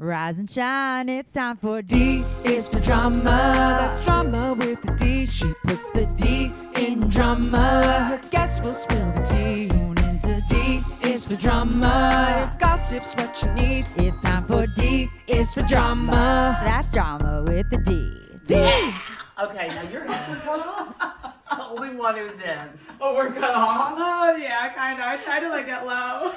Rise and shine, it's time for D is for drama. That's drama with the D. She puts the D in drama. Her guest will spill the tea. Tune into D is for drama. If gossip's what you need, It's time for D is for drama. That's drama with the D. D. Okay, now you're the only one who's in. Oh, we're cut off. Oh yeah, kind of. I tried to like get low.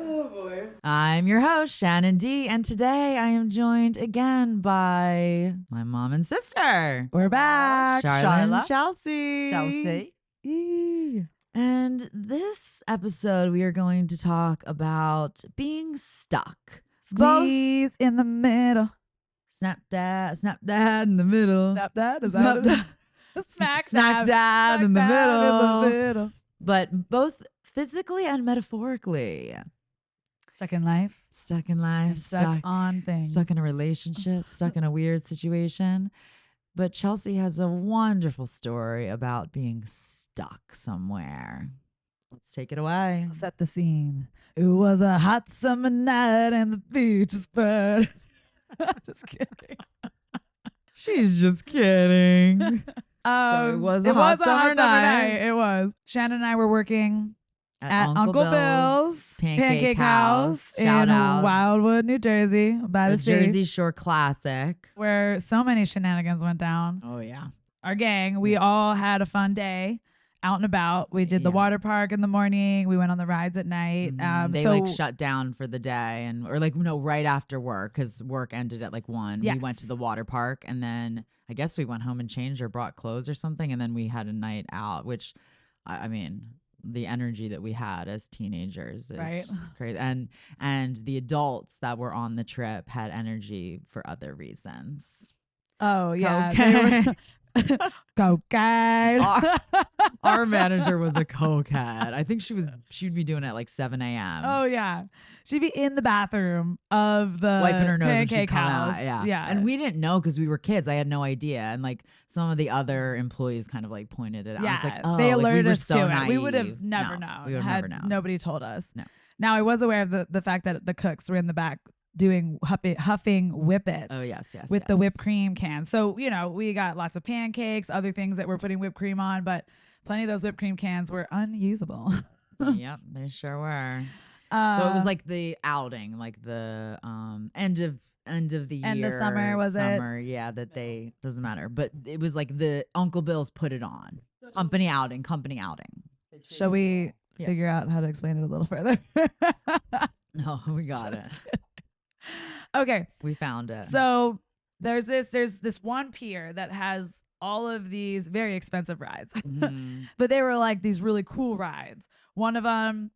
Oh boy. I'm your host, Shannon D, and today I am joined again by my mom and sister. We're back. Charlotte and Charla. Chelsea. Chelsea. Yee. And this episode, we are going to talk about being stuck. Squeeze in the middle. Snap dad in the middle. Snap that. Is Snap that dad. Smack dad in the dab middle. in the middle. But both physically and metaphorically. Stuck in life. Stuck in life, And stuck on things. stuck in a relationship, stuck in a weird situation. But Chelsea has a wonderful story about being stuck somewhere. Let's take it away. Set the scene. It was a hot summer night and the beach is burned. Just kidding. She's just kidding. So it was a hot summer night. It was. Shannon and I were working at Uncle Bill's Pancake House in Shout out. Wildwood, New Jersey, by The the sea, Jersey Shore Classic. where so many shenanigans went down. Oh, yeah. Our gang, we all had a fun day out and about. We did the Yeah. water park in the morning. We went on the rides at night. They so like shut down for the day right after work because work ended at like 1. We Yes. went to the water park and then I guess we went home and changed or brought clothes or something. And then we had a night out, which I mean, the energy that we had as teenagers is Right. crazy. And the adults that were on the trip had energy for other reasons. oh yeah, Cocaine. cocaine. Our manager was a cokehead. I think she'd be doing it at like 7 a.m. Oh yeah, she'd be in the bathroom of the wiping her nose when she Pancake come House. out. Yeah. And we didn't know because we were kids. I had no idea. And like some of the other employees kind of like pointed it out. I was like, oh, they like, alerted we were us so to naive. it. We would have never No, known. We would have had never known. nobody told us. No. Now I was aware of the fact that the cooks were in the back doing huffing whippets. Oh, yes. With the whipped cream can. So, we got lots of pancakes, other things that we're putting whipped cream on, but plenty of those whipped cream cans were unusable. Yep, they sure were. So it was like the outing, like the end of the year. End of summer, was it? Summer, yeah, doesn't matter. But it was like the Uncle Bill's put it on. Company outing. Shall we Yeah. figure out how to explain it a little further? No, we got it. Okay. We found it. So there's this one pier that has all of these very expensive rides, Mhm. but they were like these really cool rides. One of them,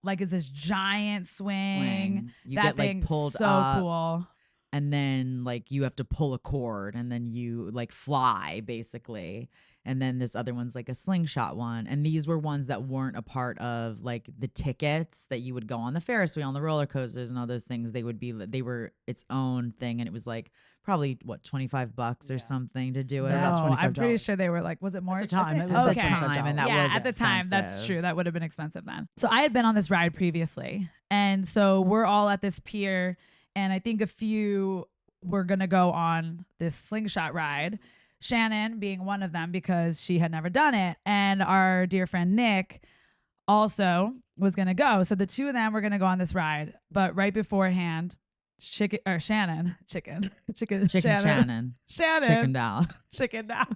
like, is this giant swing. You That get like thing's pulled so up, cool. and then like you have to pull a cord, and then you like fly basically. And then this other one's like a slingshot one. And these were ones that weren't a part of like the tickets that you would go on the Ferris wheel, on the roller coasters and all those things. They were its own thing. And it was like probably $25 or something to do it. No, about I'm pretty $25. sure they were like, was it more At the time, I it think- was At okay. the time, and that yeah, was at the time, that's expensive. true. That would have been expensive then. So I had been on this ride previously, and so we're all at this pier, and I think a few were gonna go on this slingshot ride. Shannon being one of them because she had never done it, and our dear friend Nick also was gonna go. So the two of them were gonna go on this ride, but right beforehand, Shannon, Chicken Shannon, Chickened out. chicken now.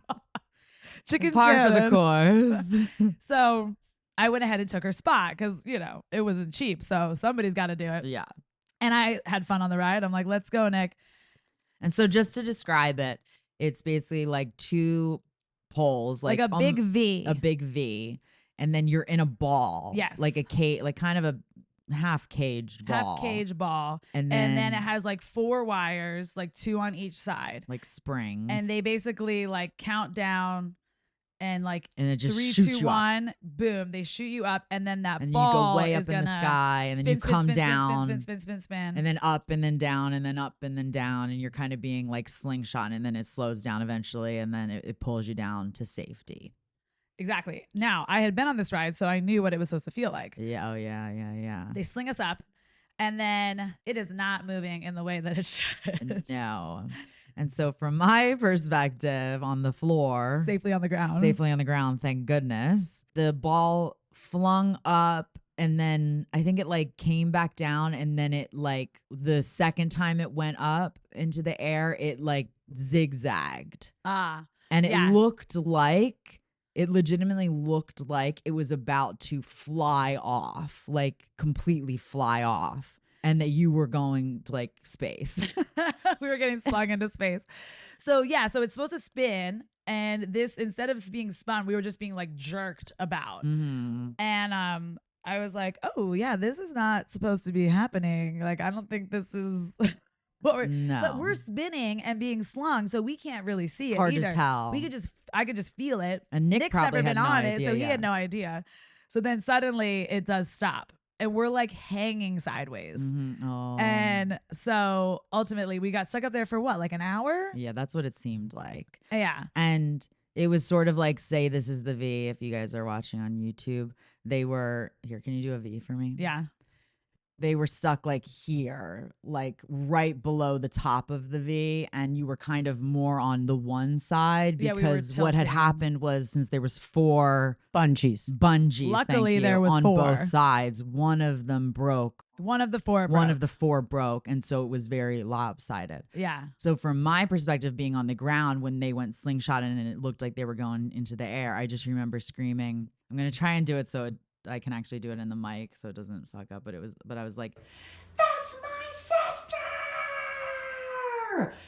Chicken Par for the Shannon. course. So I went ahead and took her spot because, it wasn't cheap. So somebody's got to do it. Yeah. And I had fun on the ride. I'm like, let's go, Nick. And so just to describe it, it's basically like two poles, Like a big V. a big V, and then you're in a ball. Yes. Like like kind of a half caged ball. half cage ball. And And then then it has like 4 wires, like 2 on each side. like springs. And they basically like count down and like and it just 3, shoots 2, you up. 1, boom, they shoot you up, and then that And you ball go way up is in the gonna sky, and then spin, you spin, come spin, down, spin, and then up and then down, and then up and then down, and you're kind of being like slingshot, and then it slows down eventually, and then it pulls you down to safety. Exactly. Now, I had been on this ride, so I knew what it was supposed to feel like. Yeah. Oh yeah. They sling us up, And then it is not moving in the way that it should. No. And so from my perspective on the floor, Safely on the ground. Thank goodness, the ball flung up and then I think it like came back down and then it like the second time it went up into the air, it like zigzagged. Ah. And it yeah. legitimately looked like it was about to fly off, like completely fly off. And that you were going to like space. We were getting slung into space. So yeah, so it's supposed to spin. And this, instead of being spun, we were just being like jerked about. Mm-hmm. And I was like, oh yeah, this is not supposed to be happening. Like, I don't think this is what we're, No. but we're spinning and being slung, so we can't really see it Hard either. to tell. I could just feel it. And Nick's probably never had been no on idea, it, so he yeah. had no idea. So then suddenly it does stop. And we're like hanging sideways. Mm-hmm. Oh. And so ultimately we got stuck up there for what, like an hour? Yeah, that's what it seemed like. Yeah. And it was sort of like, say this is the V, if you guys are watching on YouTube. They were, here, can you do a V for me? Yeah. They were stuck like here, like right below the top of the V, and you were kind of more on the one side Yeah, we were because what had tilting. happened was since there was 4 Bungees. bungees, Luckily, thank you, there was on 4. both sides. One of them broke. One of the 4 One broke. of the 4 broke, and so it was very lopsided. Yeah. So from my perspective, being on the ground when they went slingshot and it looked like they were going into the air, I just remember screaming. I'm gonna try and do it so I can actually do it in the mic so it doesn't fuck up. But I was like, "That's my sister!"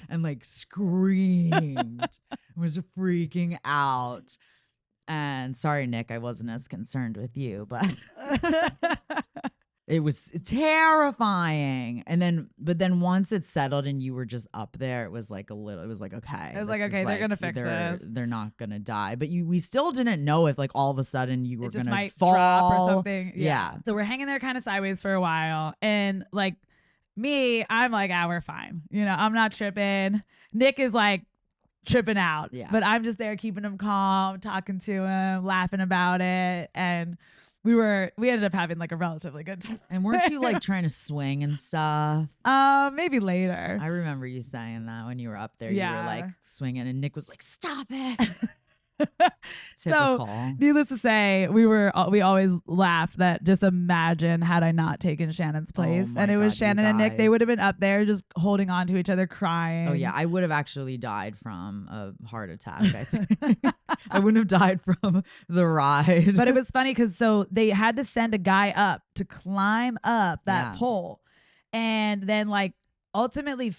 and like screamed. Was freaking out. And sorry, Nick, I wasn't as concerned with you, but. It was terrifying. But then once it settled and you were just up there, it was like okay. It was like, okay, they're gonna fix this. They're not gonna die. But we still didn't know if like all of a sudden you were It just gonna might fall drop or something. Yeah. So we're hanging there kind of sideways for a while. And like me, I'm like, we're fine. You know, I'm not tripping. Nick is like tripping out. Yeah. But I'm just there keeping him calm, talking to him, laughing about it. And we ended up having like a relatively good time. And weren't you like trying to swing and stuff? Maybe later. I remember you saying that when you were up there. Yeah. You were like swinging and Nick was like, "Stop it." So, Typical. needless to say, we always laugh that just imagine had I not taken Shannon's place, my and it was God, you Shannon and Nick. They guys. would have been up there just holding on to each other, crying. Oh yeah, I would have actually died from a heart attack. I think I wouldn't have died from the ride. But it was funny because so they had to send a guy up to climb up that Yeah. pole, and then like ultimately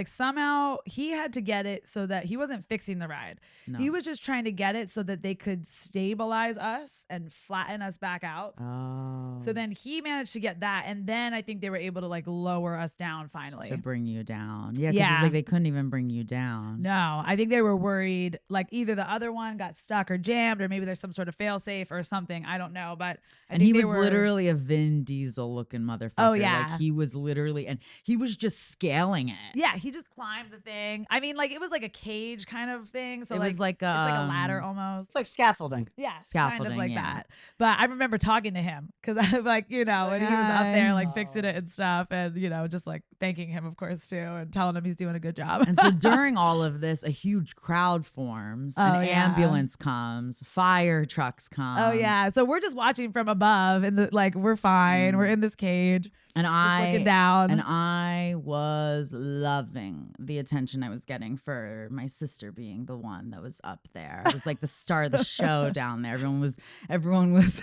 somehow he had to get it so that he wasn't fixing the ride. No. He was just trying to get it so that they could stabilize us and flatten us back out. Oh. So then he managed to get that, and then I think they were able to like lower us down finally. to bring you down. Yeah, because Yeah. it's like they couldn't even bring you down. No, I think they were worried like either the other one got stuck or jammed, or maybe there's some sort of fail safe or something. I don't know, but I And think he they was were literally a Vin Diesel looking motherfucker. Oh, yeah. Like he was literally, and he was just scaling it. Yeah, he just climbed the thing. I mean, like it was like a cage kind of thing. So It like was like it's like a ladder almost. It's like scaffolding. Yeah, kind Scaffolding, of like yeah. that. But I remember talking to him because I'm like, you know, and he was up there like fixing Oh. it and stuff, and you know, just like thanking him, of course, too, and telling him he's doing a good job. And so during all of this, a huge crowd forms, Oh, an yeah. ambulance comes, fire trucks come. Oh yeah, so we're just watching from above, and like we're fine. We're in this cage, And just looking down. And I was loving the attention I was getting for my sister being the one that was up there. It was like the star of the show down there. Everyone was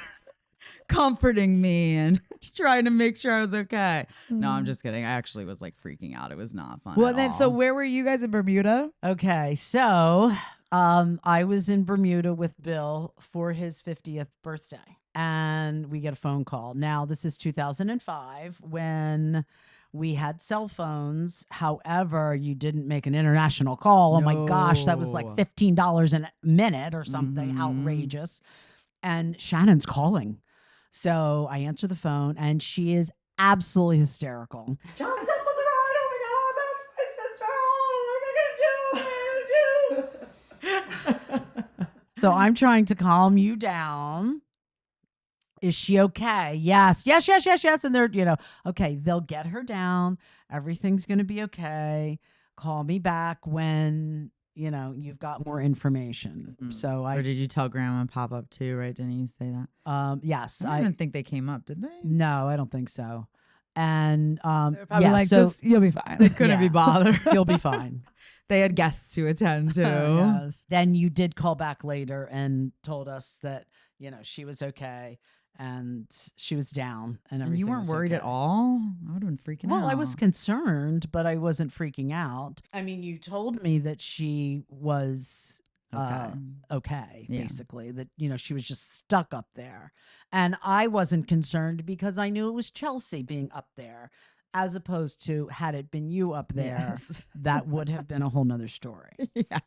comforting me and trying to make sure I was okay. No, I'm just kidding. I actually was like freaking out. It was not fun. Well, at then, all. so where were you guys in Bermuda? Okay, so I was in Bermuda with Bill for his 50th birthday, and we get a phone call. Now, this is 2005 when we had cell phones. However, you didn't make an international call. Oh my gosh, that was like No. $15 a minute or something Mhm. outrageous. And Shannon's calling. So I answer the phone, and she is absolutely hysterical. Just up on the ride. Oh my God, that's my sister. Oh, what are we gonna do? What are we gonna do? So I'm trying to calm you down. Is she okay? Yes, yes, yes, yes, yes. And they're, okay, they'll get her down. Everything's going to be okay. Call me back when, you've got more information. So Or did you tell Grandma and Pop Up too, right? Didn't you say that? Yes. I didn't think they came up, did they? No, I don't think so. And They're probably yeah, like, so just you'll be fine. They couldn't be bothered. you'll be fine. They had guests to attend to. Yes. Then you did call back later and told us that, she was okay and she was down and everything. And you weren't was worried at okay. all? I would have been freaking out. Well, I was concerned, but I wasn't freaking out. I mean, you told me that she was okay, Yeah. basically, that, she was just stuck up there. And I wasn't concerned because I knew it was Chelsea being up there, as opposed to had it been you up there, Yes. that would have been a whole nother story. Yeah.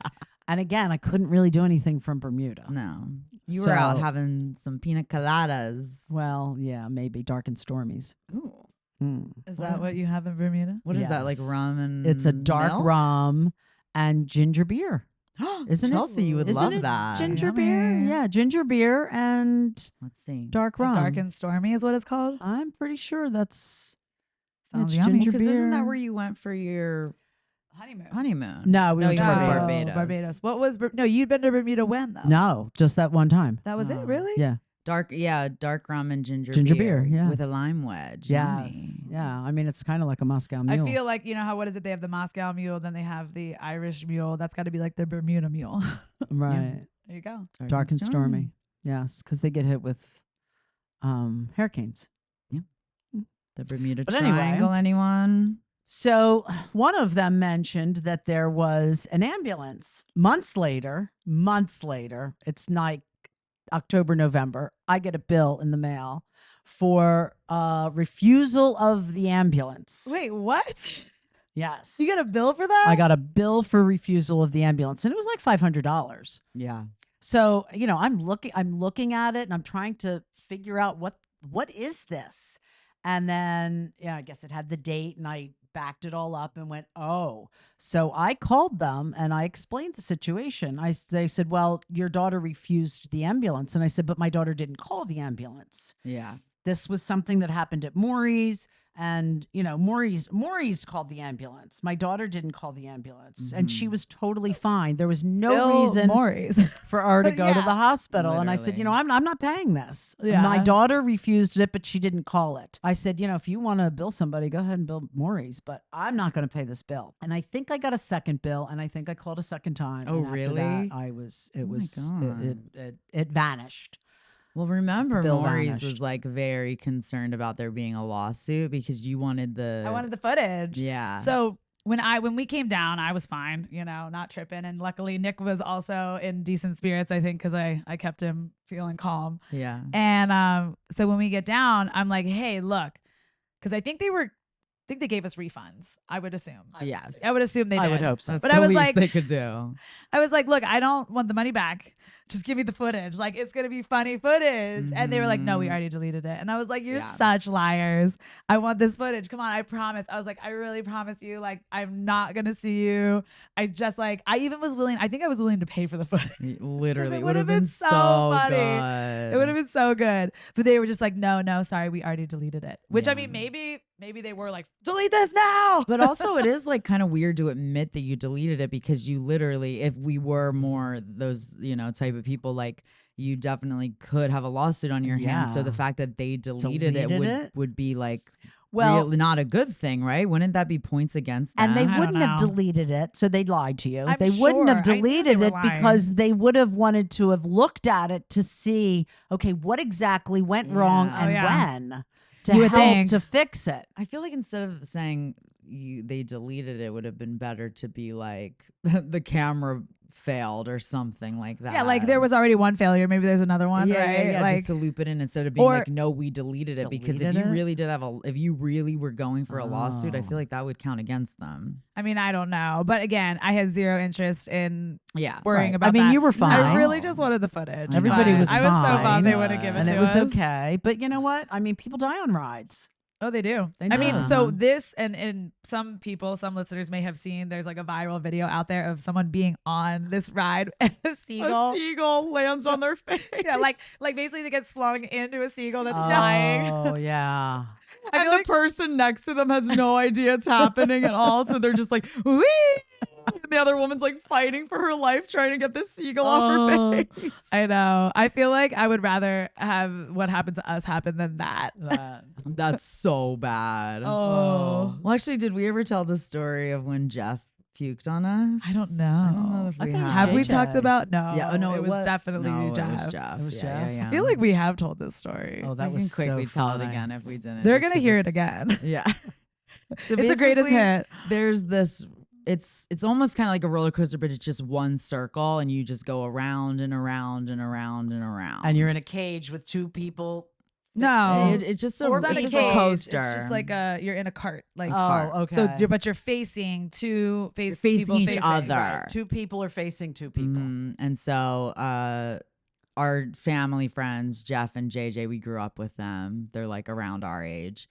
And again, I couldn't really do anything from Bermuda. No. You were out So- having some pina coladas. Well, yeah, maybe dark and stormies. Ooh. Mm. Is that what you have in Bermuda? What is that, like Yes. rum and It's a dark milk? rum and ginger beer. Isn't it? Chelsea, you would Isn't love it that. Ginger beer. Yummy. Yeah, ginger beer and Let's see. dark rum. Dark and stormy is what it's called. I'm pretty sure that's Sounds it's yummy. ginger Because isn't that beer. where you went for your Honeymoon. honeymoon? No, we No, went you to went to Barbados. Barbados. What was no? You'd been to Bermuda when though? No, just that one time. That was it. Oh. Really? Yeah. Dark rum and ginger beer, yeah. with a lime wedge. Yes. Yummy. Yeah. I mean, it's kind of like a Moscow I Mule. feel like how what is it? They have the Moscow Mule, then they have the Irish Mule. That's got to be like the Bermuda Mule. right. There you go. Dark and stormy. Yes, because they get hit with hurricanes. The Bermuda But anyway. Triangle, anyone? So one of them mentioned that there was an ambulance. Months later, it's like October, November, I get a bill in the mail for refusal of the ambulance. Wait, what? Yes. You got a bill for that? I got a bill for refusal of the ambulance, and it was like $500. Yeah. So, I'm looking at it and I'm trying to figure out what is this? And then, I guess it had the date and I backed it all up and went, oh. So I called them and I explained the situation. They said, well, your daughter refused the ambulance. And I said, but my daughter didn't call the ambulance. Yeah. This was something that happened at Maury's. And, Maury's called the ambulance. My daughter didn't call the ambulance. And she was totally fine. There was no Bill reason Maury's. for her to go to Yeah. the hospital. And I said, Literally. I'm not paying this. Yeah. My daughter refused it, but she didn't call it. I said, if you want to bill somebody, go ahead and bill Maury's, but I'm not going to pay this bill. And I think I got a second bill, and I think I called a second time. Oh, and after really? that, it vanished. Well, remember, bill Maurice vanished. was like very concerned about there being a lawsuit because you wanted I wanted the footage. Yeah. So when we came down, I was fine, not tripping. And luckily Nick was also in decent spirits, I think, because I kept him feeling calm. Yeah. And so when we get down, I'm like, hey, look, because I think they gave us refunds, I would assume. Yes. I would assume they did. I would hope so. That's But the I was least like- they could do. I was like, look, I don't want the money back. Just give me the footage. Like, it's going to be funny footage. And they were like, no, we already deleted it. And I was like, you're Yeah. such liars. I want this footage. Come on, I promise. I was like, I really promise you. Like, I'm not going to see you. I just I think I was willing to pay for the footage. Literally. It Would have been so funny. good. It would have been so good. But they were just like, no, sorry, we already deleted it. Which, I Yeah. mean, maybe they were like, delete this now. But also, it is like kind of weird to admit that you deleted it because you literally, if we were more those, type of people, like you definitely could have a lawsuit on your hands. So Yeah. the fact that they deleted Deleted it it? would be like Well, really not a good thing, right? Wouldn't that be points against them? and they I don't wouldn't have know. deleted it, so they lied to you. I'm They wouldn't have sure. I knew they deleted were it lying. because they would have wanted to have looked at it to see, okay, what exactly went wrong Yeah. and Oh, yeah. when to You would help think. to fix it. I feel like instead of saying they deleted it, would have been better to be like the camera failed or something like that. Yeah, like there was already one failure. Maybe there's another one, yeah, right? yeah, Like, just to loop it in instead of being or- like, no, we deleted it. Because if Deleted you it? really did if you really were going for a lawsuit, I Oh. feel like that would count against them. I mean, I don't know. But again, I had zero interest in Yeah. worrying Right. about I mean, that. you were fine. I really just wanted the footage. Everybody but was I was so fine. bummed they wouldn't give it And to it was us. okay. But you know what? I mean, people die on rides. Oh, they do. They I mean, do. so this and some people, some listeners may have seen. There's like a viral video out there of someone being on this ride and a seagull. A seagull lands on their face. Yeah, like basically they get slung into a seagull that's Oh, flying. yeah. I And feel the like person next to them has no idea it's happening at all. So they're just like, wee! And the other woman's like fighting for her life, trying to get this seagull off Oh, her face. I know. I feel like I would rather have what happened to us happen than that. That's so bad. Oh. Well, actually, did we ever tell the story of when Jeff puked on us? I don't know. I don't know if I we thought it was Have we JJ. talked about? No. Yeah, oh, no, it was definitely no, Jeff. It was Jeff. It was Yeah, Jeff? yeah, yeah. I feel like we have told this story. Oh, that we was can quickly so tell it funny. again if we didn't. They're just gonna 'cause hear it it's- again. Yeah. So It's the greatest basically, hit. There's this. It's almost kind of like a roller coaster, but it's just one circle, and you just go around and around and around and around. And you're in a cage with two people. No. It's just It's not it's a just cage. a coaster. It's just like you're in a cart. Like Oh, okay. So, but you're facing two facing people each facing. other. Right. Two people are facing two people. And so our family friends, Jeff and JJ, we grew up with them. They're like around our age.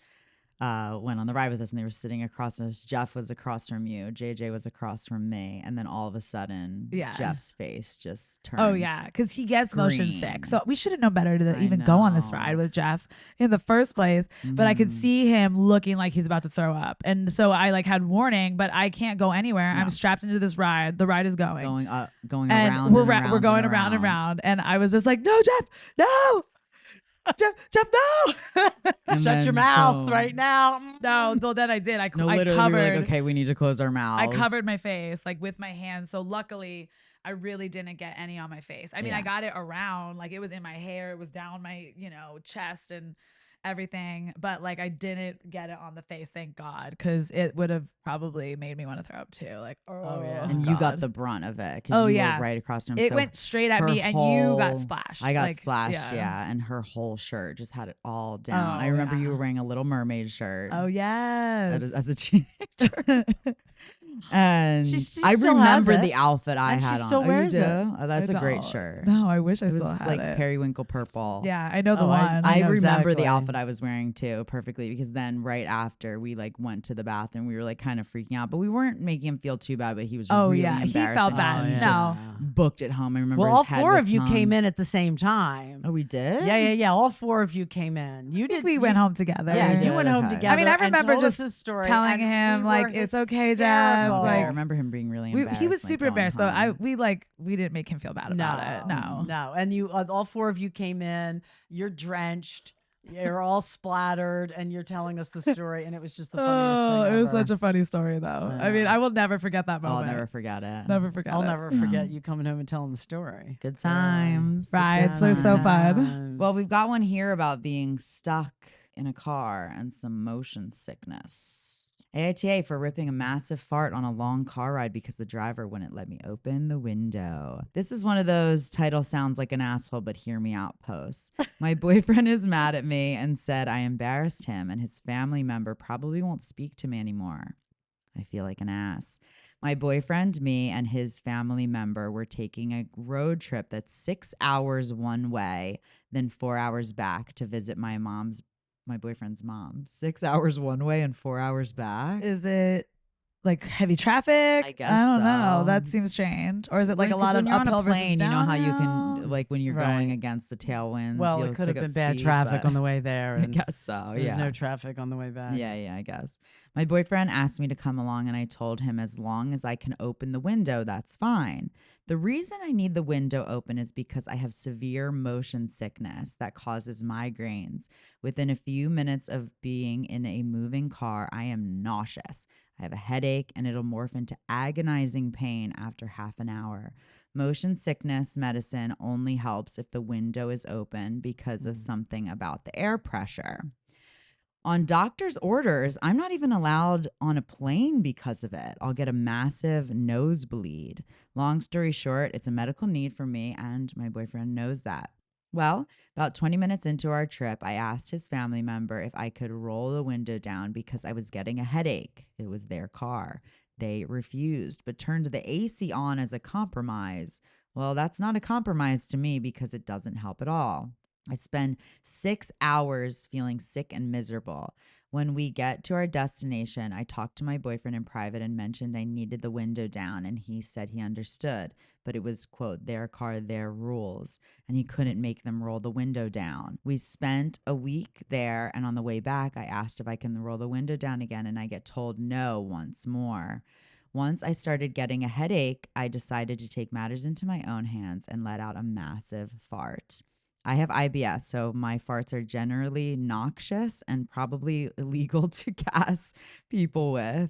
Went on the ride with us and they were sitting across from us. Jeff was across from you. JJ was across from me. And then all of a sudden, Yeah. Jeff's face just turns. Oh yeah, because he gets motion green. sick. So we should have known better to I even go on this know. ride with Jeff in the first place. But I could Mhm. see him looking like he's about to throw up, and so I like had warning. But I can't go anywhere. No. I'm strapped into this ride. The ride is going, Going up, going and around. we're and around we're going and around and around. And I was just like, no, Jeff, no. Jeff, no! And Shut your then, mouth boom. right now. No, well, then I did. I No, I literally, covered. we were like, okay, we need to close our mouths. I covered my face like with my hands. So luckily, I really didn't get any on my face. I mean, Yeah. I got it around, like it was in my hair, it was down my, chest and everything, but like I didn't get it on the face, thank God, because it would have probably made me want to throw up too. Like, oh, yeah. And you got God. the brunt of it because Oh, you yeah. were right across from him. It So went straight at her me, and you got whole- splashed. I got Like, splashed, yeah, and her whole shirt just had it all down. I Oh, remember you yeah. were wearing a Little Mermaid shirt. Oh yes. As a teenager. And She I still has remember it. the outfit I And she had still on. wears oh, you it. do? Oh, that's I a great don't. shirt. No, I wish I It still was had like it. periwinkle purple. Yeah, I know the Oh, one. I know remember exactly. the outfit I was wearing too perfectly because then right after we like went to the bathroom, we were like kind of freaking out, but we weren't making him feel too bad. But he was Oh, really yeah. He embarrassed. felt and bad. he No. just booked it home. I remember. Well, his all head four was of you hung. came in at the same time. Oh, we did. Yeah. All four of you came in. You I think did. we went home together. Yeah, we you did, went home okay. together. I mean, I and remember told us just his story, telling and him, we like, were it's okay, Jeff. hysterical. Okay, Like, I remember him being really he embarrassed. was like, super going embarrassed, but home. we didn't make him feel bad about it. No. And you, all four of you came in. You're drenched. You're all splattered, and you're telling us the story, and it was just the funniest Oh, thing it was ever. such a funny story, though. I mean, Yeah. I will never forget that moment. I'll never forget it. Never forget. I'll it. never forget you coming home and telling the story. Good times. Rides Good are so times. fun. Times. Well, we've got one here about being stuck in a car and some motion sickness. AITA for ripping a massive fart on a long car ride because the driver wouldn't let me open the window. This is one of those title sounds like an asshole, but hear me out posts. My boyfriend is mad at me and said I embarrassed him and his family member probably won't speak to me anymore. I feel like an ass. My boyfriend, me, and his family member were taking a road trip that's 6 hours one way, then 4 hours back to visit my boyfriend's mom. 6 hours one way and 4 hours back. Is it like heavy traffic? I guess I don't know. so. That seems strange. Or is it like a When- lot 'cause of when you're on uphill a plane, versus you know how you downhill? can like when you're Right. going against the tailwinds. well, you'll it could have pick been up bad speed, traffic but- on the way there. I And guess so. There's Yeah. no traffic on the way back. Yeah, I guess. My boyfriend asked me to come along, and I told him as long as I can open the window, that's fine. The reason I need the window open is because I have severe motion sickness that causes migraines. Within a few minutes of being in a moving car, I am nauseous. I have a headache, and it'll morph into agonizing pain after half an hour. Motion sickness medicine only helps if the window is open because of something about the air pressure. On doctor's orders, I'm not even allowed on a plane because of it. I'll get a massive nosebleed. Long story short, it's a medical need for me, and my boyfriend knows that. Well, about 20 minutes into our trip, I asked his family member if I could roll the window down because I was getting a headache. It was their car. They refused, but turned the AC on as a compromise. Well, that's not a compromise to me because it doesn't help at all. I spend 6 hours feeling sick and miserable. When we get to our destination, I talked to my boyfriend in private and mentioned I needed the window down, and he said he understood, but it was, quote, their car, their rules, and he couldn't make them roll the window down. We spent a week there, and on the way back, I asked if I can roll the window down again, and I get told no once more. Once I started getting a headache, I decided to take matters into my own hands and let out a massive fart. I have IBS, so my farts are generally noxious and probably illegal to gas people with.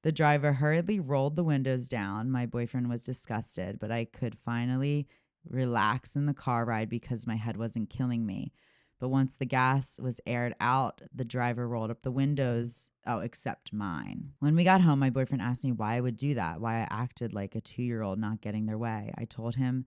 The driver hurriedly rolled the windows down. My boyfriend was disgusted, but I could finally relax in the car ride because my head wasn't killing me. But once the gas was aired out, the driver rolled up the windows, except mine. When we got home, my boyfriend asked me why I would do that, why I acted like a 2-year-old not getting their way. I told him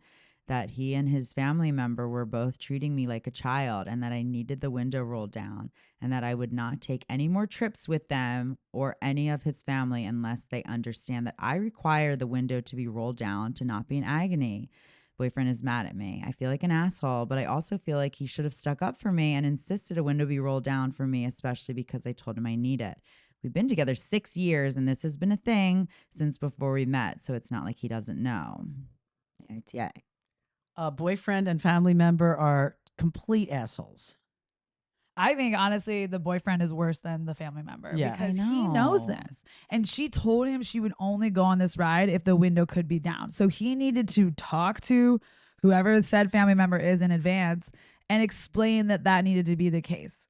that he and his family member were both treating me like a child and that I needed the window rolled down and that I would not take any more trips with them or any of his family unless they understand that I require the window to be rolled down to not be in agony. Boyfriend is mad at me. I feel like an asshole, but I also feel like he should have stuck up for me and insisted a window be rolled down for me, especially because I told him I need it. We've been together 6 years and this has been a thing since before we met, so it's not like he doesn't know. RTA. Boyfriend and family member are complete assholes. I think honestly, the boyfriend is worse than the family member Yeah. because I he knows know. this. And she told him she would only go on this ride if the window could be down. So he needed to talk to whoever said family member is in advance and explain that that needed to be the case.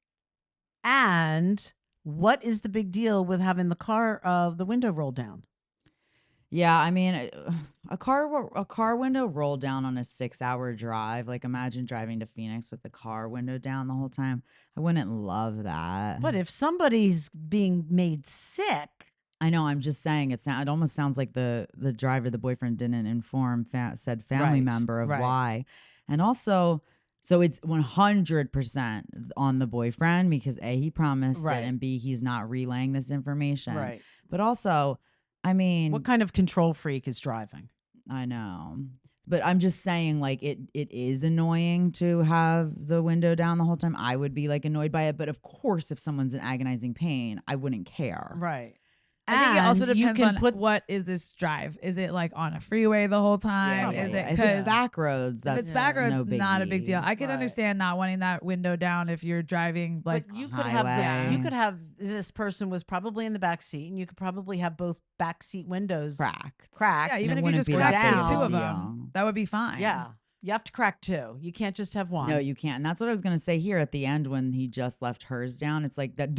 And what is the big deal with having the window rolled down? Yeah, I mean, a car window rolled down on a 6-hour drive. Like, imagine driving to Phoenix with the car window down the whole time. I wouldn't love that. But if somebody's being made sick, I know. I'm just saying it almost sounds like the driver, the boyfriend, didn't inform said family Right, member of right. why, and also. So it's 100% on the boyfriend because A, he promised Right. it, and B, he's not relaying this information. right? But also, I mean, What kind of control freak is driving? I know. But I'm just saying, like, it is annoying to have the window down the whole time. I would be like annoyed by it. But of course, if someone's in agonizing pain, I wouldn't care. Right. I think it also And you depends can on what is this drive. Is it like on a freeway the whole time? Yeah, Is yeah. it If it's 'cause back roads, that's if it's back roads, no not a big biggie. deal. I can Right. understand not wanting that window down if you're driving like But you a could have highway. you could have this person was probably in the back seat, and you could probably have both back seat windows Cracked. cracked. yeah, It even if you wouldn't just be crack that big two of a of deal. them, that would be fine. Yeah, you have to crack two. You can't just have one. No, you can't. And that's what I was going to say here at the end when he just left hers down. It's like that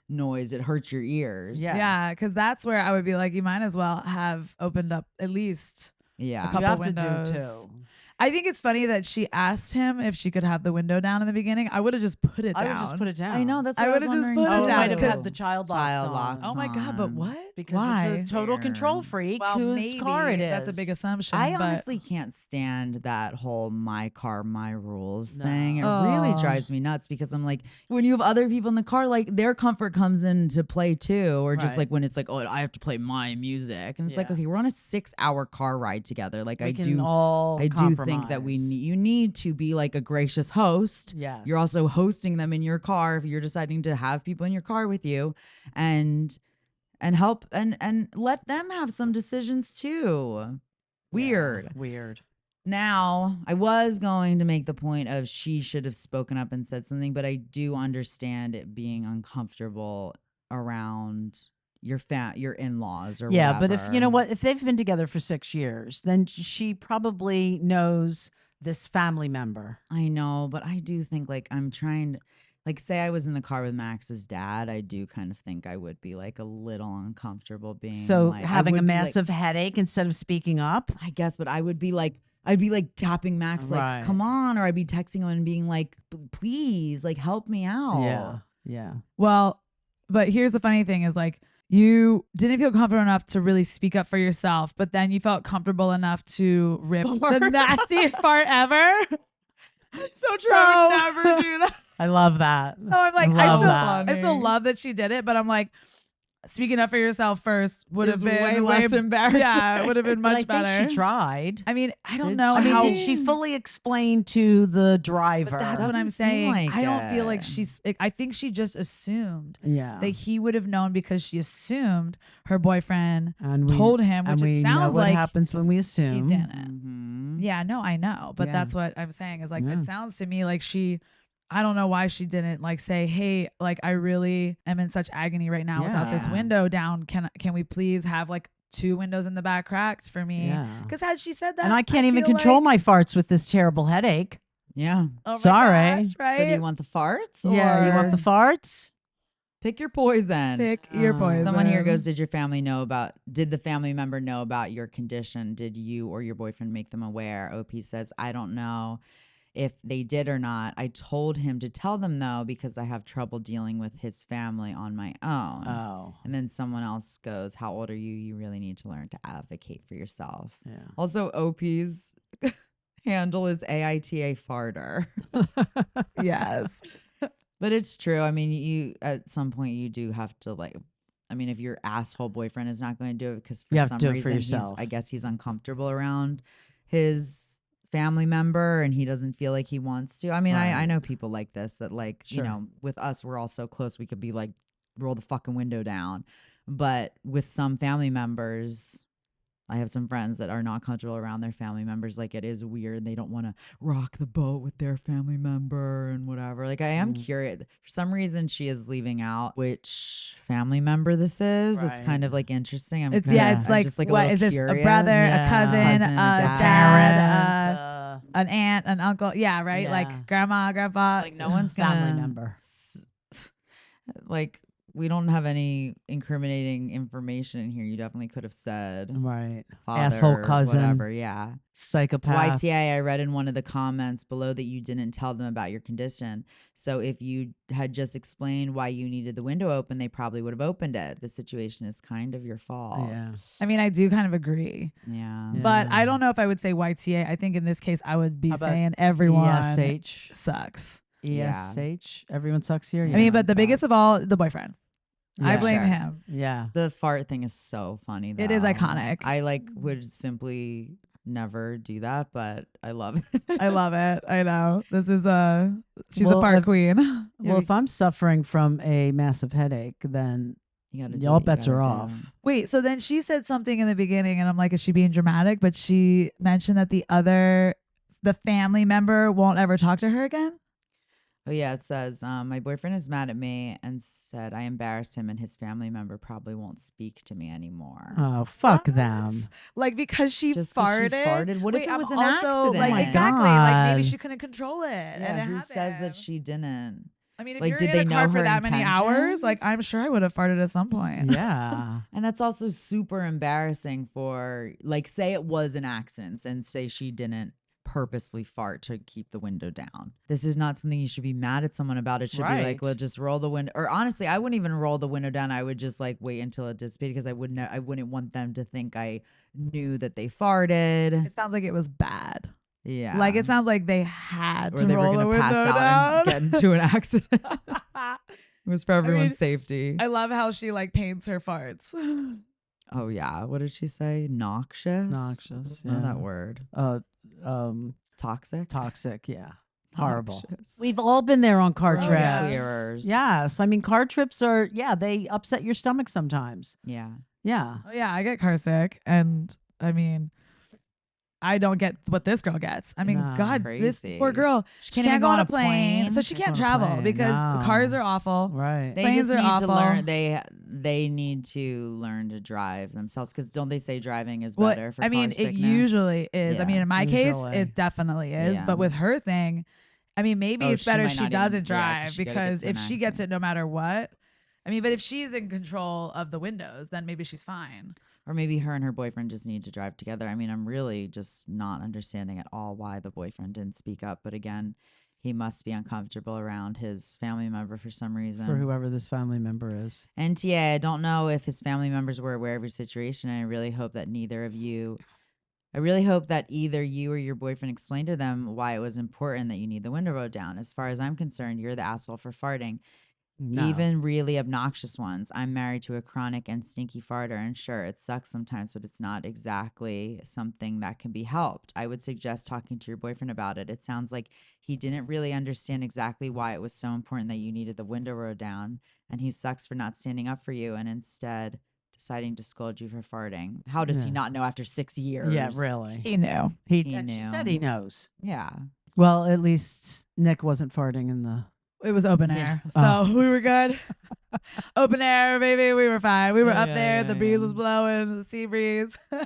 noise. It hurts your ears. Yeah. Yeah, because that's where I would be like, you might as well have opened up at least Yeah. a couple you have windows. to do two. I think it's funny that she asked him if she could have the window down in the beginning. I would have just put it down. I would just put it down. I know. That's I what I was would've just wondering. put it Oh, it down might have because- had the child locks Child on. locks Oh my god! But on. what? Because Why? it's a total control Weird. freak well, whose maybe car it is. that's a big assumption. I but honestly can't stand that whole my car, my rules No. thing. It really Oh. drives me nuts because I'm like, when you have other people in the car, like their comfort comes into play too. Or just Right. like when it's like, oh, I have to play my music. And it's like, Yeah. okay, we're on a 6-hour car ride together. Like We I can do all I do think that compromise. you need to be like a gracious host. Yes. You're also hosting them in your car if you're deciding to have people in your car with you and help and let them have some decisions too. Weird. Weird. Now, I was going to make the point of she should have spoken up and said something, but I do understand it being uncomfortable around your in-laws or Yeah, but if you know whatever. what, if they've been together for 6 years, then she probably knows this family member. I know, but I do think like I'm trying to, like, say I was in the car with Max's dad, I do kind of think I would be like a little uncomfortable being So like, I having a would be, like- massive headache instead of speaking up. I guess, but I would be like, I'd be like tapping Max, Right. like, come on, or I'd be texting him and being like, please, like, help me out. Yeah. well, but here's the funny thing: is like you didn't feel comfortable enough to really speak up for yourself, but then you felt comfortable enough to rip the nastiest part ever. So So- I would never do that. I love that. So I'm like, Love that. I still love that she did it, but I'm like, speaking up for yourself first would have Is been way less embarrassing. Yeah, it would have been But much I better. think she tried. I mean, I don't Did know she? I mean, how. did she fully explain to the driver? But that's what Doesn't I'm seem saying. like I don't feel like it. she's. I think she just assumed Yeah. that he would have known because she assumed her boyfriend And told him, and which we it know sounds what like happens when we he assume. didn't. Mhm. Yeah, no, I know, but Yeah. that's what I'm saying is like Yeah. it sounds to me like she. I don't know why she didn't like say, "Hey, like I really am in such agony right now without this Yeah. window down. Can we please have like 2 windows in the back cracked for me?" Yeah. Because had she said that, And I can't even control my farts with this terrible headache. Yeah. Oh my Sorry. gosh, right? So do you want the farts? Yeah, you want the or farts? pick your poison. Pick your poison. Someone here goes, did the family member know about your condition? Did you or your boyfriend make them aware? OP says, I don't know if they did or not. I told him to tell them though, because I have trouble dealing with his family on my own. Oh. And then someone else goes, how old are you? You really need to learn to advocate for yourself. Yeah. Also, OP's handle is AITA farter. Yes. But it's true. I mean, you at some point you do have to if your asshole boyfriend is not going to do it because for You have some to do it for reason yourself. I guess he's uncomfortable around his family member and he doesn't feel like he wants to. I mean, I Right. know people like this that Sure. with us, we're all so close. We could be like, roll the fucking window down. But with some family members, I have some friends that are not comfortable around their family members. Like, it is weird. They don't want to rock the boat with their family member and whatever. Like, I am curious. For some reason, she is leaving out which family member this is. It's Right. kind of like interesting. It's I'm it's like just like a what little is this? curious. A brother, Yeah. a cousin, Cousin, a a dad, an aunt, an uncle. Yeah, right. Yeah. Like grandma, grandpa. Like, no one's gonna Family member. Like, we don't have any incriminating information in here. You definitely could have said Right. father, Asshole cousin. whatever. Yeah. Psychopath. YTA, I read in one of the comments below that you didn't tell them about your condition. So if you had just explained why you needed the window open, they probably would have opened it. The situation is kind of your fault. Yeah. I mean, I do kind of agree, Yeah. but I Yeah. don't know if I would say YTA. I think in this case, I would be How about saying everyone ESH. sucks. ESH. Everyone sucks here. I Yeah. mean, but the biggest of sucks. all, the boyfriend. I Yeah. blame Sure. him. Yeah. The fart thing is so funny, though. It is iconic. I would simply never do that, but I love it. I love it. I know. This is she's Well, a fart if- queen. Well, if I'm suffering from a massive headache, then You gotta do all what you bets are gotta off. do. Wait, so then she said something in the beginning, and I'm like, is she being dramatic? But she mentioned that the family member won't ever talk to her again. Oh, yeah, it says, my boyfriend is mad at me and said I embarrassed him and his family member probably won't speak to me anymore. oh, fuck What? them. Like because she Just 'cause she farted. farted? What if Wait, it I'm was an also, accident? Like, Oh my exactly. Like maybe God. she couldn't control it. and Yeah, it who says that happened. she didn't? I mean, if like, you're did in they a car know for her that many hours, like intentions? I'm sure I would have farted at some point. Yeah. And that's also super embarrassing for, like, say it was an accident and say she didn't purposely fart to keep the window down. This is not something you should be mad at someone about. It should be like, Right. well, just roll the window. Or honestly, I wouldn't even roll the window down. I would just like wait until it dissipated because I wouldn't want them to think I knew that they farted. It sounds like it was bad. Yeah. Like it sounds like they had or to they were roll the gonna window pass out down. and get into an accident. It was for everyone's mean, safety. I love how she like paints her farts. Oh yeah. What did she say? Noxious? Noxious, Know yeah. that word. Toxic? Toxic. Yeah. Horrible. Noxious. We've all been there on car Oh, trips. yes. Clearers. Yes. I mean, car trips are, they upset your stomach sometimes. Yeah. Yeah. Oh yeah, I get car sick, and I mean, I don't get what this girl gets. I mean, No. God, this Crazy. poor girl, she can't even go on a plane, so she Can't can't go on a travel plane, because no. cars are awful. Right. They Planes just are need to awful. learn. They need to learn to drive themselves because don't they say driving is Well, better for I mean, car it sickness? usually is. I Yeah. mean, in my case, Usually. it definitely is. Yeah. But with her thing, I mean, maybe Oh, it's she better might if she not even- doesn't yeah, 'cause drive she gotta get because to an if she gets accident. it no matter what, I mean, but if she's in control of the windows, then maybe she's fine. Or maybe her and her boyfriend just need to drive together. I mean, I'm really just not understanding at all why the boyfriend didn't speak up. But again, he must be uncomfortable around his family member for some reason. For whoever this family member is. NTA, I don't know if his family members were aware of your situation, and I really hope that either you or your boyfriend explained to them why it was important that you need the window rolled down. As far as I'm concerned, you're the asshole for farting. No. Even really obnoxious ones. I'm married to a chronic and stinky farter, and sure, it sucks sometimes, but it's not exactly something that can be helped. I would suggest talking to your boyfriend about it. It sounds like he didn't really understand exactly why it was so important that you needed the window rolled down, and he sucks for not standing up for you and instead deciding to scold you for farting. How does he Yeah. not know after 6 years? Yeah, really. He knew. He and knew. she said he knows. Yeah. Well, at least Nick wasn't farting in the. It was open Yeah. air. Oh. So we were good. Open air, baby. We were fine. We were Yeah, up yeah, there. yeah, The breeze yeah. was blowing, the sea breeze. All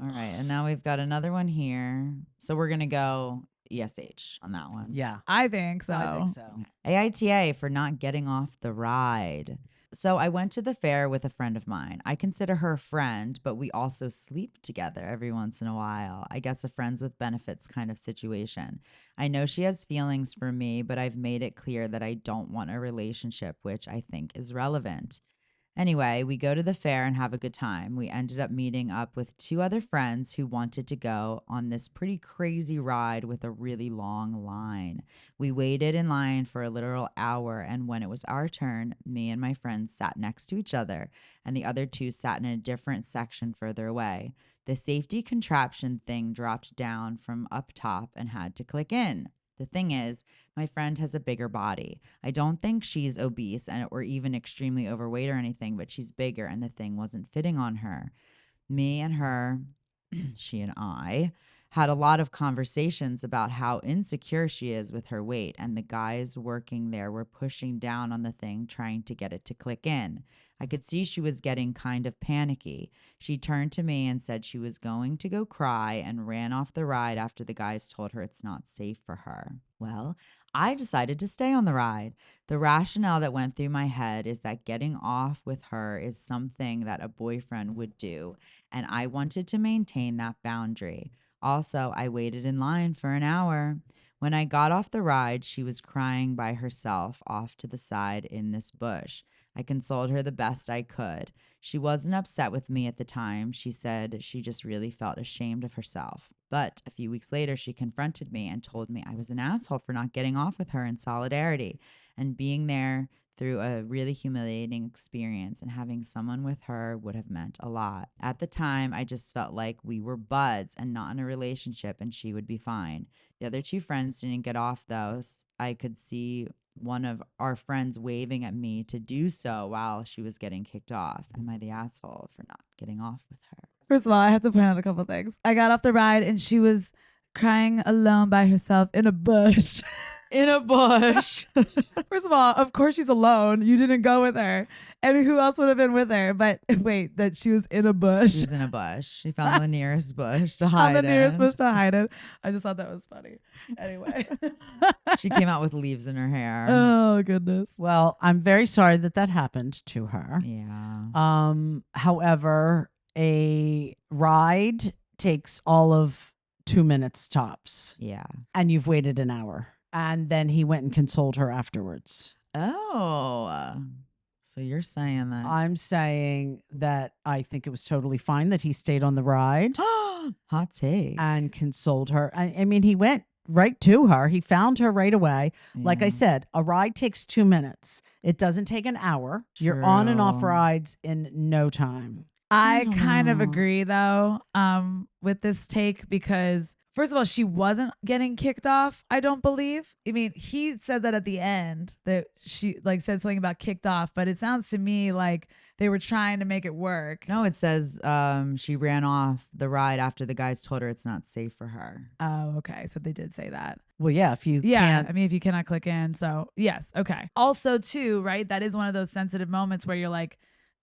right. And now we've got another one here. So we're going to go ESH on that one. Yeah, I think so. I think so. AITA for not getting off the ride. So I went to the fair with a friend of mine. I consider her a friend, but we also sleep together every once in a while. I guess a friends with benefits kind of situation. I know she has feelings for me, but I've made it clear that I don't want a relationship, which I think is relevant. Anyway, we go to the fair and have a good time. We ended up meeting up with 2 other friends who wanted to go on this pretty crazy ride with a really long line. We waited in line for a literal hour, and when it was our turn, me and my friends sat next to each other, and the other 2 sat in a different section further away. The safety contraption thing dropped down from up top and had to click in. The thing is, my friend has a bigger body. I don't think she's obese or even extremely overweight or anything, but she's bigger and the thing wasn't fitting on her. Me and her, she and I, had a lot of conversations about how insecure she is with her weight, and the guys working there were pushing down on the thing trying to get it to click in. I could see she was getting kind of panicky. She turned to me and said she was going to go cry and ran off the ride after the guys told her it's not safe for her. Well, I decided to stay on the ride. The rationale that went through my head is that getting off with her is something that a boyfriend would do, and I wanted to maintain that boundary. Also, I waited in line for an hour. When I got off the ride, she was crying by herself off to the side in this bush. I consoled her the best I could. She wasn't upset with me at the time. She said she just really felt ashamed of herself. But a few weeks later, she confronted me and told me I was an asshole for not getting off with her in solidarity and being there through a really humiliating experience, and having someone with her would have meant a lot. At the time, I just felt like we were buds and not in a relationship, and she would be fine. The other 2 friends didn't get off, though. I could see one of our friends waving at me to do so while she was getting kicked off. Am I the asshole for not getting off with her? First of all, I have to point out a couple things. I got off the ride and she was crying alone by herself in a bush. In a bush. First of all, of course she's alone. You didn't go with her. And who else would have been with her? But wait, that she was in a bush. She was in a bush. She found the nearest bush to On hide the nearest in. bush to hide it. I just thought that was funny. Anyway. She came out with leaves in her hair. Oh, goodness. Well, I'm very sorry that that happened to her. Yeah. However, a ride takes all of 2 minutes tops, Yeah. and you've waited an hour. And then he went and consoled her afterwards. Oh. So you're saying that. I'm saying that I think it was totally fine that he stayed on the ride Hot take. and consoled her. I mean, he went right to her. He found her right away. Like I Yeah. said, a ride takes 2 minutes. It doesn't take an hour. You're on and off True. rides in no time. I don't kind of know. agree though, with this take, because first of all, she wasn't getting kicked off, I don't believe. I mean, he said that at the end that she like said something about kicked off, but it sounds to me like they were trying to make it work. No, it says she ran off the ride after the guys told her it's not safe for her. Oh, okay. So they did say that. Well, yeah, if you Yeah. can't. I mean, if you cannot click in. So yes. Okay. Also too, right? That is one of those sensitive moments where you're like,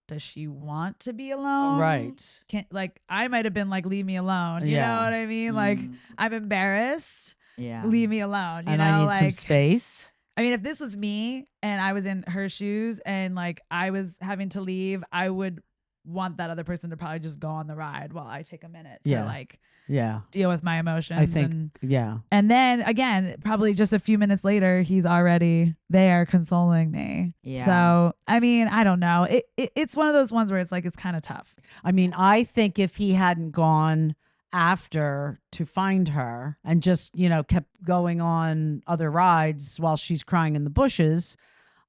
does she want to be alone? Right. Can't, like, I might have been like, leave me alone. You Yeah. know what I mean? Like, Mm, I'm embarrassed. yeah. Leave me alone. You And know, I need like, some space. I mean, if this was me and I was in her shoes and like I was having to leave, I would want that other person to probably just go on the ride while I take a minute to Yeah. like Yeah. deal with my emotions. I think, yeah. and then again, probably just a few minutes later, he's already there consoling me. Yeah. So, I mean, I don't know. It's one of those ones where it's like, it's kind of tough. I mean, I think if he hadn't gone after to find her and just, kept going on other rides while she's crying in the bushes,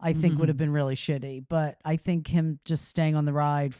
I think would have been really shitty. But I think him just staying on the ride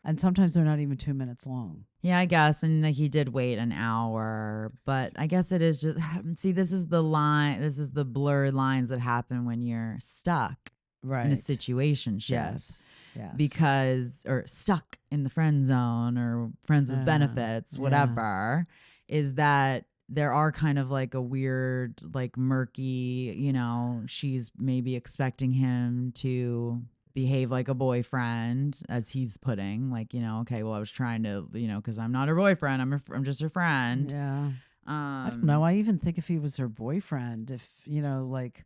and sometimes they're not even 2 minutes long. Yeah, I guess. And like, he did wait an hour, but I guess it is just, see, this is the line, this is the blurred lines that happen when you're stuck Right. in a situationship. Yes. Because, or stuck in the friend zone or friends with benefits, whatever, is that there are kind of like a weird, like murky, you know, she's maybe expecting him to behave like a boyfriend, as he's putting, like, you know, okay, well, I was trying to, you know, because I'm not her boyfriend, I'm just her friend. Yeah. I don't know. I even think if he was her boyfriend, if, you know, like,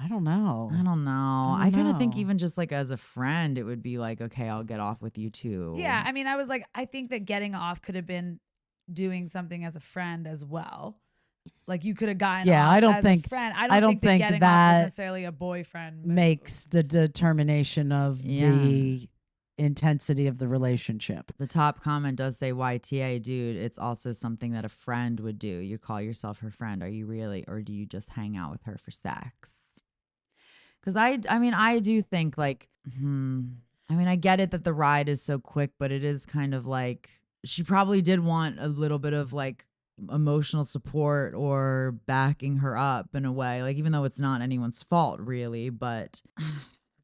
I don't know. I kind of think even just like as a friend, it would be like, okay, I'll get off with you too. Yeah, I mean, I was like, I think that getting off could have been doing something as a friend as well. Like you could have gotten off I don't as think a friend. I don't that think getting off that is necessarily a boyfriend move. makes the determination of the intensity of the relationship. The top comment does say, YTA, dude, it's also something that a friend would do. You call yourself her friend. Are you really? Or do you just hang out with her for sex? Because I mean, I do think like, I mean, I get it that the ride is so quick, but it is kind of like, she probably did want a little bit of like emotional support or backing her up in a way, like, even though it's not anyone's fault really, but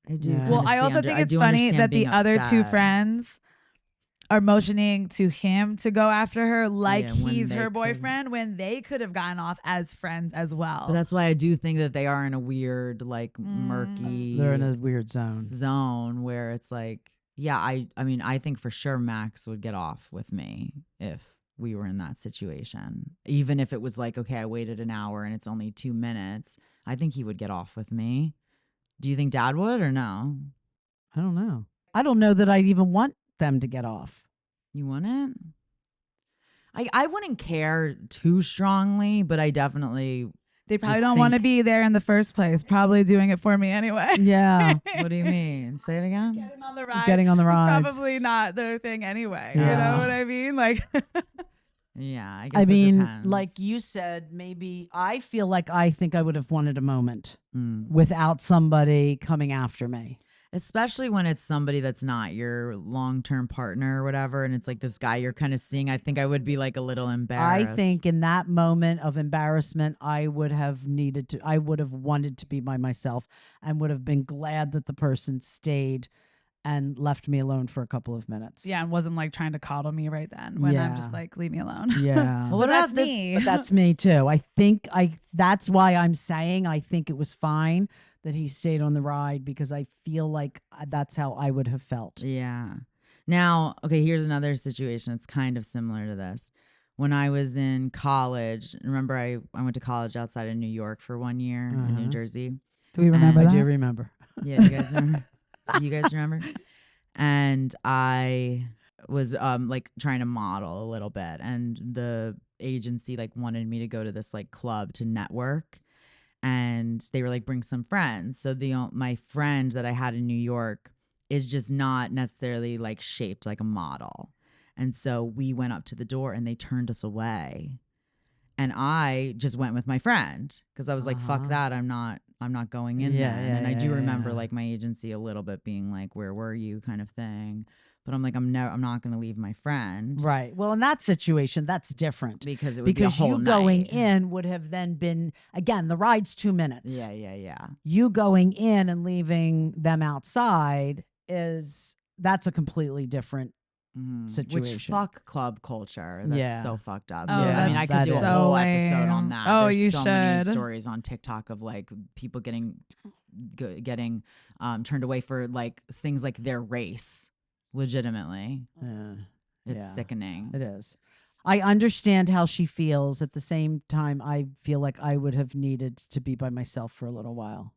I do. Yeah. Well, I also think it's funny that the other two friends are motioning to him to go after her like he's her boyfriend when they could have gotten off as friends as well. But that's why I do think that they are in a weird, like murky. They're in a weird zone where it's like, yeah, I mean, I think for sure Max would get off with me if we were in that situation. Even if it was like, okay, I waited an hour and it's only 2 minutes, I think he would get off with me. Do you think Dad would or no? I don't know. I don't know that I'd even want them to get off. You wouldn't? I wouldn't care too strongly, but I definitely. They probably don't want to be there in the first place. Probably doing it for me anyway. Yeah. What do you mean? Say it again. Getting on the ride. Getting on the ride. It's probably not their thing anyway. Yeah. You know what I mean? Like. Yeah, I guess. I mean, depends. like you said, maybe I feel like I think I would have wanted a moment without somebody coming after me. Especially when it's somebody that's not your long-term partner or whatever, and it's like this guy you're kind of seeing. I think I would be like a little embarrassed. I think in that moment of embarrassment, I would have wanted to be by myself and would have been glad that the person stayed and left me alone for a couple of minutes. Yeah, and wasn't like trying to coddle me right then when I'm just like, leave me alone. Yeah. Well, what But about that's this? me. But that's me too. I think that's why I'm saying I think it was fine that he stayed on the ride, because I feel like that's how I would have felt. Yeah. Now, okay, here's another situation. It's kind of similar to this. When I was in college, remember I went to college outside of New York for 1 year in New Jersey. Do we remember I that? do remember. Yeah, you guys remember? You guys remember? And I was like trying to model a little bit, and the agency like wanted me to go to this like club to network, and they were like, bring some friends. So my friend that I had in New York is just not necessarily like shaped like a model. And so we went up to the door and they turned us away. And I just went with my friend because I was like, fuck that. I'm not going in there. And I do remember like my agency a little bit being like, where were you kind of thing. But I'm like, I'm not going to leave my friend. Right. Well, in that situation, that's different. Because it would be a whole you going night. in would have then been, again, the ride's 2 minutes. Yeah. You going in and leaving them outside that's a completely different situation. Which fuck club culture. That's so fucked up. Oh, I mean, I could do a so whole lame. episode on that. Oh, There's you so many should. stories on TikTok of like people getting turned away for like things like their race. Legitimately. It's sickening. It is. I understand how she feels. At the same time, I feel like I would have needed to be by myself for a little while.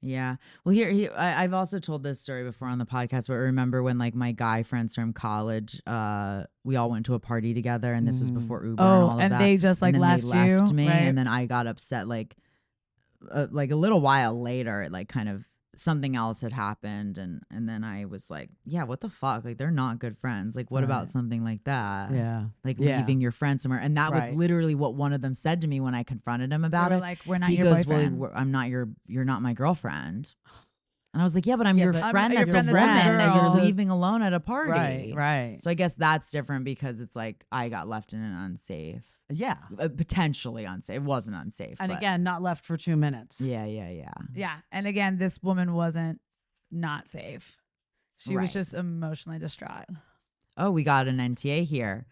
Yeah. Well, I've also told this story before on the podcast, but remember when like my guy friends from college, we all went to a party together, and this was before Uber and all of that. They just like and then left they left you, me, right? and then I got upset like a little while later. It like kind of something else had happened, and then I was like, yeah, what the fuck? Like, they're not good friends. Like, what about Right. something like that? Yeah. Like Yeah. leaving your friend somewhere. And that was Right. literally what one of them said to me when I confronted him They about were it. like, we're not He your goes, boyfriend. well, you're not my girlfriend. And I was like, yeah, but I'm Yeah, your but friend I'm your that's a friend woman that's a that you're girl. leaving alone at a party. Right. Right. So I guess that's different because it's like I got left in an unsafe, Yeah. potentially unsafe. It wasn't unsafe. And but again, not left for 2 minutes. yeah. Yeah. And again, this woman wasn't not safe. She was Right. just emotionally distraught. Oh, we got an NTA here.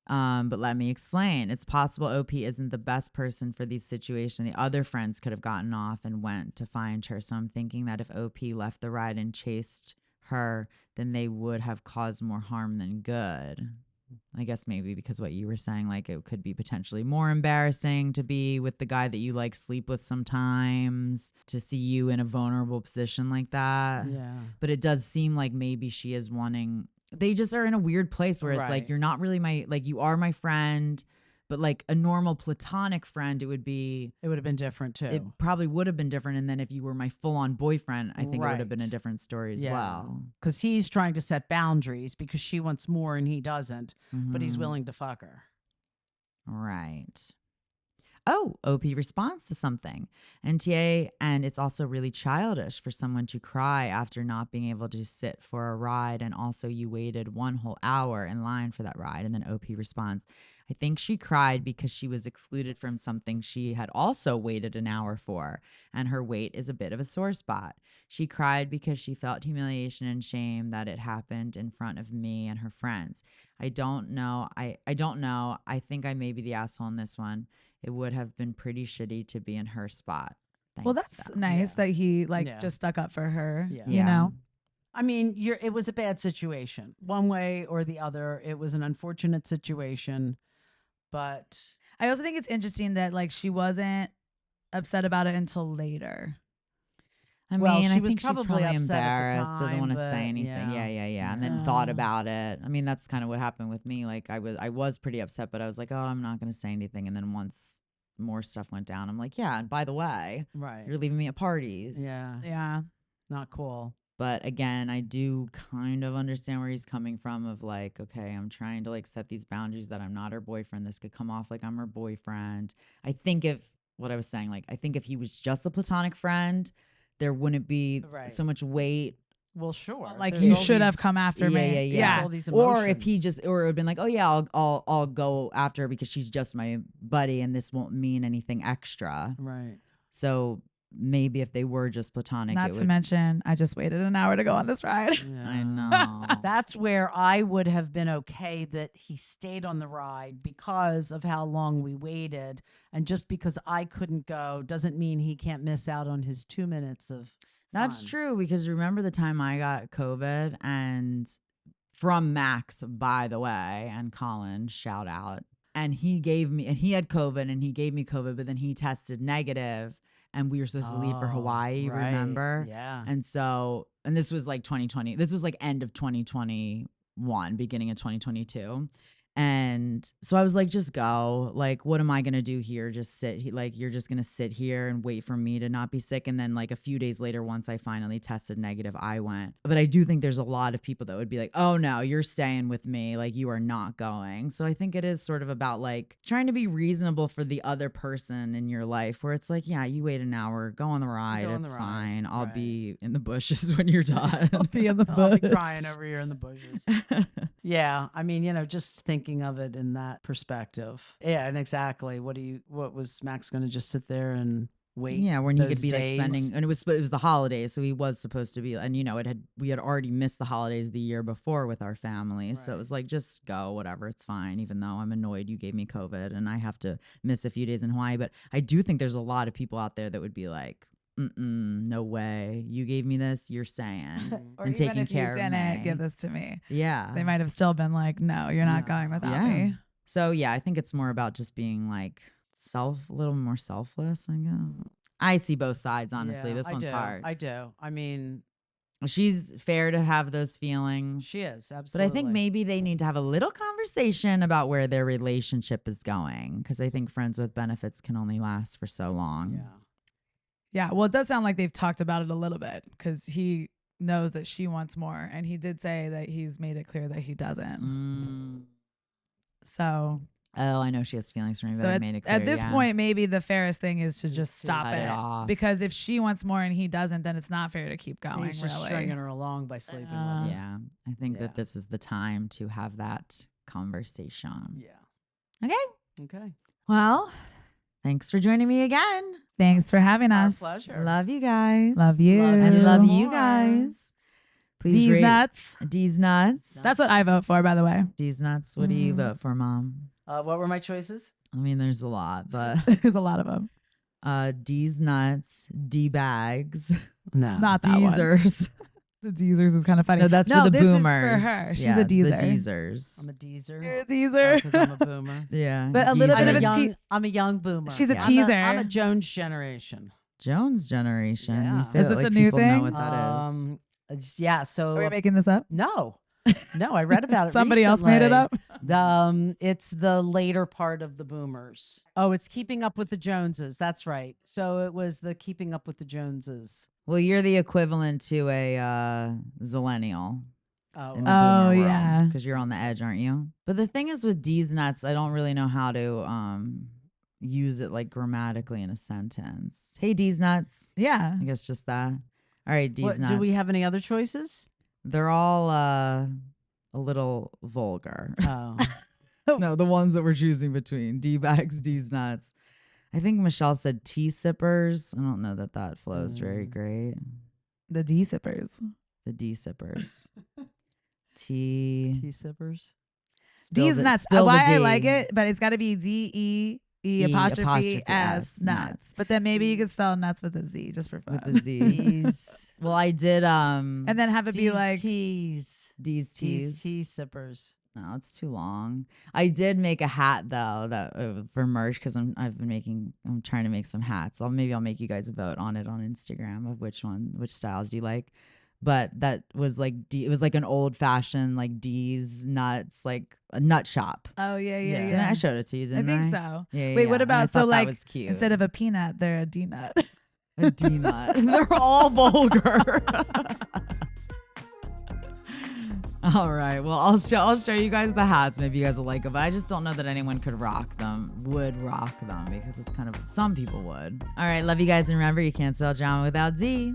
But let me explain. It's possible OP isn't the best person for these situations. The other friends could have gotten off and went to find her. So I'm thinking that if OP left the ride and chased her, then they would have caused more harm than good. I guess maybe because what you were saying, like it could be potentially more embarrassing to be with the guy that you like sleep with sometimes, to see you in a vulnerable position like that. Yeah. But it does seem like maybe she is wanting, they just are in a weird place where it's Right. like, you're not really my, like you are my friend, but like a normal platonic friend, it would have been different too. it probably would have been different. And then if you were my full on boyfriend, I think it would have been a Right. different story as well. Because he's trying to set boundaries because she wants more and he doesn't, but he's Mhm. willing to fuck her. Right. Oh, OP responds to something. NTA, and it's also really childish for someone to cry after not being able to sit for a ride. And also, you waited 1 whole hour in line for that ride. And then OP responds, I think she cried because she was excluded from something she had also waited an hour for. And her wait is a bit of a sore spot. She cried because she felt humiliation and shame that it happened in front of me and her friends. I don't know. I don't know. I think I may be the asshole in this one. It would have been pretty shitty to be in her spot. Well, Thanks, that's though. nice Yeah. that he like Yeah. just stuck up for her. Yeah. You Yeah. know? I mean, it was a bad situation, one way or the other. It was an unfortunate situation, but I also think it's interesting that like she wasn't upset about it until later. I Well, mean, she I was think she's probably probably upset at the embarrassed, doesn't time, want to but say anything. yeah. Yeah. And then Yeah. thought about it. I mean, that's kind of what happened with me. Like I was pretty upset, but I was like, oh, I'm not going to say anything. And then once more stuff went down, I'm like, yeah, and by the way, right. you're leaving me at parties. Yeah. Yeah. Not cool. But again, I do kind of understand where he's coming from of like, okay, I'm trying to like set these boundaries that I'm not her boyfriend. This could come off like I'm her boyfriend. I think if what I was saying, like, I think if he was just a platonic friend, there wouldn't be Right. so much weight. Well, sure. Like There's you all should have these- come after Yeah, me. yeah. There's all these Or if he emotions. just, or it would have been like, oh yeah, I'll go after her because she's just my buddy and this won't mean anything extra. Right. So maybe if they were just platonic, Not it to would. mention, I just waited an hour to go on this ride. I Yeah. know. That's where I would have been okay that he stayed on the ride because of how long we waited. And just because I couldn't go doesn't mean he can't miss out on his 2 minutes of That's fun. true because remember the time I got COVID and from Max, by the way, and Colin, shout out. And he had COVID and he gave me COVID, but then he tested negative and we were supposed to leave for Oh, Hawaii, right. remember? Yeah. And so, and this was like 2020. This was like end of 2021, beginning of 2022. And so I was like, just go. Like, what am I going to do here? Just sit. Like, you're just going to sit here and wait for me to not be sick. And then, like, a few days later, once I finally tested negative, I went. But I do think there's a lot of people that would be like, oh, no, you're staying with me. Like, you are not going. So I think it is sort of about like trying to be reasonable for the other person in your life where it's like, yeah, you wait an hour, go on the ride. Go on It's the ride. fine. I'll Right. be in the bushes when you're done. I'll be in the I'll be bush. crying over here in the bushes. Yeah, I mean, just thinking of it in that perspective. Yeah, and exactly. What was Max going to just sit there and wait? Yeah, when he those could be days? like spending, and it was the holidays, so he was supposed to be, and we had already missed the holidays the year before with our family, so it Right. was like just go, whatever, it's fine. Even though I'm annoyed you gave me COVID and I have to miss a few days in Hawaii, but I do think there's a lot of people out there that would be like, no way, you gave me this, you're saying, Or and even taking if care you of didn't me. give this to me, Yeah, they might have still been like, no, you're not No. going without Yeah. me. So yeah, I think it's more about just being like a little more selfless. I guess. I see both sides, honestly. Yeah, This I one's do. hard. I do. I mean, She's fair to have those feelings. she is absolutely. But I think maybe they need to have a little conversation about where their relationship is going. Because I think friends with benefits can only last for so long. Yeah. Yeah. Well, it does sound like they've talked about it a little bit because he knows that she wants more. And he did say that he's made it clear that he doesn't. So. Oh, I know she has feelings for me, but So I made it clear. at this point, maybe the fairest thing is to just to stop cut it it. off. Because if she wants more and he doesn't, then it's not fair to keep going. He's just really. stringing her along by sleeping with her. Yeah, I think Yeah. that this is the time to have that conversation. Yeah. Okay. Okay. Well, thanks for joining me again. Thanks for having Our us. pleasure. Love you guys. Love you. And love you More. guys. Please D's rate nuts. D's nuts. That's what I vote for, by the way. D's nuts. What do you vote for, Mom? What were my choices? I mean, there's a lot, but There's a lot of them. D's nuts, D bags, No. Not that one. Deezers. The Deezers is kind of funny. No, that's for the this boomers. is for her. She's Yeah, a Deezer. The Deezers. I'm a Deezer. You're a Deezer. Because I'm a boomer. Yeah. But a little I'm bit a of a young, I'm a young boomer. She's a I'm teaser. I'm a Jones generation. Jones generation. Yeah. You say Is that this like a new people know thing? what that is. Yeah. So Are we making this up? no, I read about it. Somebody else made it recently. up. It's the later part of the boomers. Oh, it's Keeping Up with the Joneses. That's right. So it was the Keeping Up with the Joneses. Well, you're the equivalent to a zillennial. Oh, In the Oh, boomer yeah. Because you're on the edge, aren't you? But the thing is with D's nuts, I don't really know how to use it like grammatically in a sentence. Hey, D's nuts. Yeah. I guess just that. All right, D's What, nuts. do we have any other choices? They're all a little vulgar. Oh, No, the ones that we're choosing between D bags, D's nuts. I think Michelle said tea sippers. I don't know that that flows very great. The D sippers. The D sippers. Tea. tea sippers. Spill D's the- nuts. spill the Why I D. like it, but it's got to be D-E-E apostrophe S nuts. But then maybe you could spell nuts with a Z just for fun. With the Z. Teas. Well, I did And then have it be Teas, like teas. D's teas. Tea sippers. No, it's too long. I did make a hat though that for merch because I'm trying to make some hats. Maybe I'll make you guys a vote on it on Instagram of which styles do you like. But that was like it was like an old fashioned like D's nuts, like a nut shop. Oh yeah. Didn't I showed it to you? I Didn't I? think so. Yeah. Wait, what And I about thought so that like was cute. instead of a peanut, they're a D nut. A D nut. They're all vulgar. All right. Well, I'll show you guys the hats. Maybe you guys will like them. But I just don't know that anyone would rock them because it's kind of some people would. All right. Love you guys. And remember, you can't spell drama without Z.